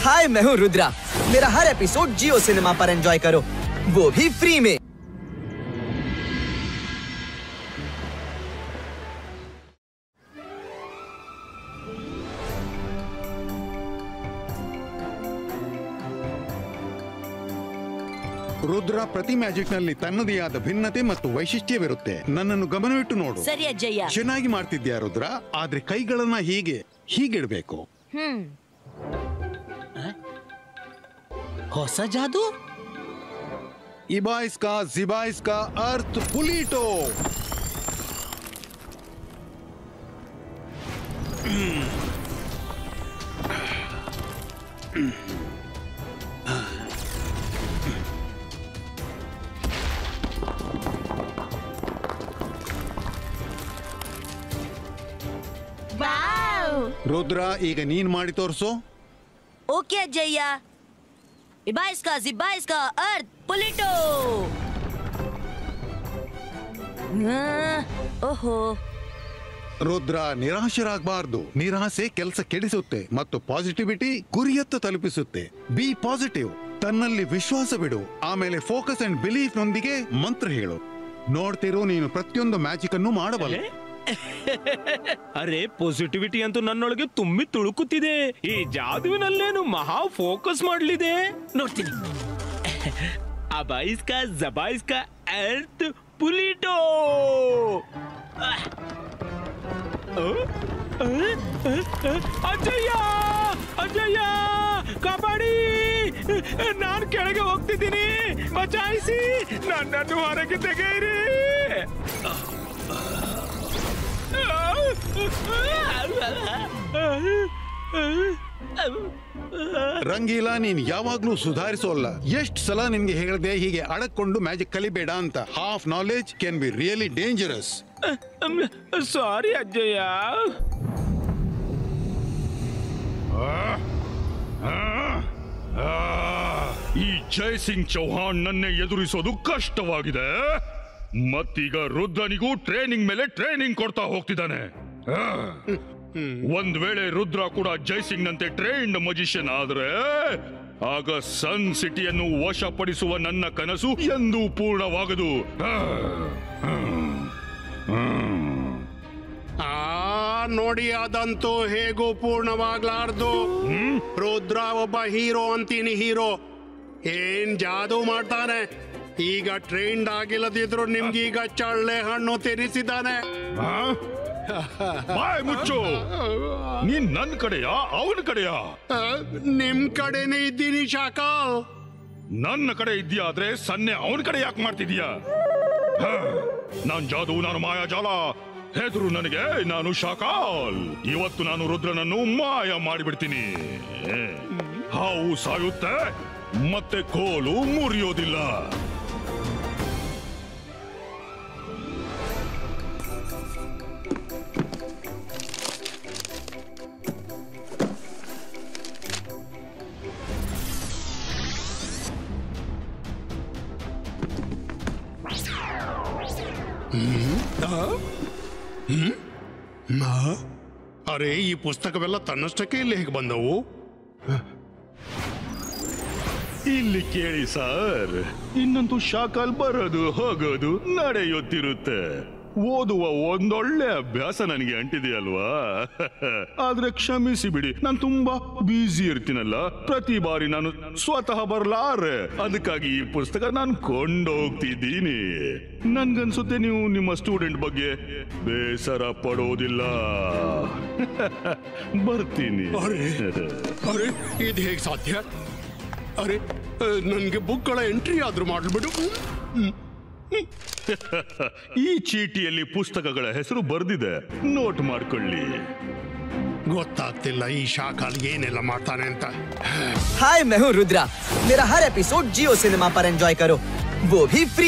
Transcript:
हाय, मैं हूँ रुद्रा। मेरा हर एपिसोड जियो सिनेमा पर एंजॉय करो, वो भी फ्री में। ರುದ್ರ ಪ್ರತಿ ಮ್ಯಾಜಿಕ್ ನಲ್ಲಿ ತನ್ನದೇ ಆದ ಭಿನ್ನತೆ ಮತ್ತು ವೈಶಿಷ್ಟ್ಯವಿರುತ್ತೆ. ನನ್ನನ್ನು ಗಮನವಿಟ್ಟು ನೋಡು. ಸರಿ ಅಜ್ಜಯ್ಯ. ಚೆನ್ನಾಗಿ ಮಾಡ್ತಿದ್ಯಾ ರುದ್ರ, ಆದ್ರೆ ಕೈಗಳನ್ನ ಹೀಗಿಡ್ಬೇಕು. ಹೊಸ ಜಾದು. ಇಬಾಯಿಸ್ಕಾ ಜಿಬಾಯಿಸ್ಕಾ ಅರ್ತ್ ಪುಲಿಟೋ. ರುದ್ರ, ಈಗ ನೀನ್ ಮಾಡಿ ತೋರ್ಸು. ಓಕೆ ಅಜ್ಜಯ್ಯ. ಇಬಾಯಿಸ್ಕಾ ಜಿಬಾಯಿಸ್ಕಾ ಅರ್ತ್ ಪುಲಿಟೋ. ಓಹೋ. ರುದ್ರ, ನಿರಾಶರಾಗಬಾರ್ದು. ನಿರಾಸೆ ಕೆಲಸ ಕೆಡಿಸುತ್ತೆ ಮತ್ತು ಪಾಸಿಟಿವಿಟಿ ಗುರಿಯತ್ತ ತಲುಪಿಸುತ್ತೆ. Be positive. ತನ್ನಲ್ಲಿ ವಿಶ್ವಾಸ ಬಿಡು. ಆಮೇಲೆ ಫೋಕಸ್ ಅಂಡ್ ಬಿಲೀಫ್ ನೊಂದಿಗೆ ಮಂತ್ರ ಹೇಳು. ನೋಡ್ತಿರು, ನೀನು ಪ್ರತಿಯೊಂದು ಮ್ಯಾಜಿಕ್ ಅನ್ನು ಮಾಡಬಲ್ಲೆ. ಅರೆ, ಪಾಸಿಟಿವಿಟಿ ಅಂತೂ ನನ್ನೊಳಗೆ ತುಂಬಿ ತುಳುಕುತ್ತಿದೆ. ಈ ಜಾದುವಿನಲ್ಲೇನು ಮಹಾ ಫೋಕಸ್ ಮಾಡಲಿದೆ. ನೋಡ್ತೀನಿ. ಅಬಾಯಿಸ್ಕಾ ಜಬಾಯಿಸ್ಕಾ ಅರ್ತ್ ಪುಲಿಟೋ. ಅಜ್ಜಯ್ಯ, ಅಜ್ಜಯ್ಯ, ಕಾಪಾಡಿ! ನಾನು ಕೆಳಗೆ ಹೋಗ್ತಿದ್ದೀನಿ, ಬಚಾಯಿಸಿ! ನನ್ನನ್ನು ಹೊರಗೆ ತೆಗೆಯಿರಿ! ರಂಗೀಲಾ, ನೀನ್ ಯಾವಾಗ್ಲೂ ಸುಧಾರಿಸೋಲ್ಲ. ಎಷ್ಟ್ ಸಲ ನಿನ್ಗೆ ಹೇಳಿದೆ ಹೀಗೆ ಅಡಕೊಂಡು ಮ್ಯಾಜಿಕ್ ಕಲಿಬೇಡ ಅಂತ. Half knowledge can be really dangerous. Sorry ಅಜ್ಜಯ್ಯ. ಈ ಜಯಸಿಂಗ್ ಚೌಹಾಣ್ ನನ್ನೇ ಎದುರಿಸೋದು ಕಷ್ಟವಾಗಿದೆ. ಮತ್ತೀಗ ರುದ್ರನಿಗೂ ಟ್ರೈನಿಂಗ್ ಮೇಲೆ ಟ್ರೈನಿಂಗ್ ಕೊಡ್ತಾ ಹೋಗ್ತಿದ್ದಾನೆ. ಒಂದ್ ವೇಳೆ ರುದ್ರ ಕೂಡ ಜೈಸಿಂಗ್ ನಂತೆ ಟ್ರೈನ್ಡ್ ಮಜಿಷಿಯನ್ ಆದ್ರೆ ಆಗ ಸನ್ ಸಿಟಿಯನ್ನು ವಶಪಡಿಸುವ ನನ್ನ ಕನಸು ಎಂದೂ ಪೂರ್ಣವಾಗದು. ನೋಡಿ, ಅದಂತೂ ಹೇಗೂ ಪೂರ್ಣವಾಗ್ಲಾರ್ದು. ರುದ್ರ ಒಬ್ಬ ಹೀರೋ ಅಂತೀನಿ. ಹೀರೋ ಏನ್ ಜಾದೂ ಮಾಡ್ತಾನೆ. ಈಗ ಟ್ರೈನ್ಡ್ ಆಗಿಲ್ಲದಿದ್ರು ನಿಮ್ಗೀಗ ಚಳ್ಳೆ ಹಣ್ಣು ತಿನ್ನಿಸಿದ್ದಾನೆ. ಬಾಯ್ ಮುಚ್ಚು. ನೀನ್ ನನ್ ಕಡೆಯಾ ಅವನ ಕಡೆಯಾ? ನಿಮ್ ಕಡೆನೇ ಇದ್ದೀನಿ ಶಾಕಾಲ್. ನನ್ನ ಕಡೆ ಇದ್ಯಾದ್ರೆ ಸನ್ನೆ ಅವನ ಕಡೆ ಯಾಕೆ ಮಾಡ್ತಿದ್ಯಾ? ನಾನ್ ಜಾದು, ನಾನು ಮಾಯಾಜಾಲ. ಹೆದರು ನನಗೆ, ನಾನು ಶಾಕಾಲ್. ಇವತ್ತು ನಾನು ರುದ್ರನನ್ನು ಮಾಯ ಮಾಡಿಬಿಡ್ತೀನಿ. ಹಾವು ಸಾಯುತ್ತೆ, ಮತ್ತೆ ಕೋಲು ಮುರಿಯೋದಿಲ್ಲ. ಅರೆ, ಈ ಪುಸ್ತಕವೆಲ್ಲ ತನ್ನಷ್ಟಕ್ಕೆ ಇಲ್ಲಿ ಹೇಗೆ ಬಂದವು? ಇಲ್ಲಿ ಕೇಳಿ ಸರ್, ಇನ್ನಂತೂ ಶಾಕಾಲ್ ಬರೋದು ಹೋಗೋದು ನಡೆಯುತ್ತಿರುತ್ತೆ. ಓದುವ ಒಂದೊಳ್ಳೆ ಅಭ್ಯಾಸ ನನಗೆ ಅಂಟಿದೆಯಲ್ವಾ? ಆದ್ರೆ ಕ್ಷಮಿಸಿ ಬಿಡಿ, ನಾನು ತುಂಬಾ ಬ್ಯುಸಿ ಇರ್ತೀನಲ್ಲ. ಪ್ರತಿ ಬಾರಿ ನಾನು ಸ್ವತಃ ಬರ್ಲಾರೆ. ಅದಕ್ಕಾಗಿ ಈ ಪುಸ್ತಕ ನಾನು ಕೊಂಡೋಗ್ತಿದ್ದೀನಿ. ನನ್ಗನ್ಸುತ್ತೆ ನೀವು ನಿಮ್ಮ ಸ್ಟೂಡೆಂಟ್ ಬಗ್ಗೆ ಬೇಸರ ಪಡೋದಿಲ್ಲ. ಬರ್ತೀನಿ. ಅರೆ, ಇದು ಹೇಗೆ ಸಾಧ್ಯ? ಅರೆ, ನನ್ಗೆ ಬುಕ್ಗಳ ಎಂಟ್ರಿ ಆದ್ರೂ ಮಾಡ್ಬಿಡು. ಈ ಚೀಟಿಯಲ್ಲಿ ಪುಸ್ತಕಗಳ ಹೆಸರು ಬರ್ದಿದೆ, ನೋಟ್ ಮಾಡ್ಕೊಳ್ಳಿ. ಗೊತ್ತಾಗ್ತಿಲ್ಲ ಈ ಶಾಕಾಲ್ ಏನೆಲ್ಲ ಮಾಡ್ತಾನೆ ಅಂತ. हाय, मैं हूँ रुद्रा। मेरा हर एपिसोड जियो सिनेमा पर एंजॉय करो, वो भी फ्री।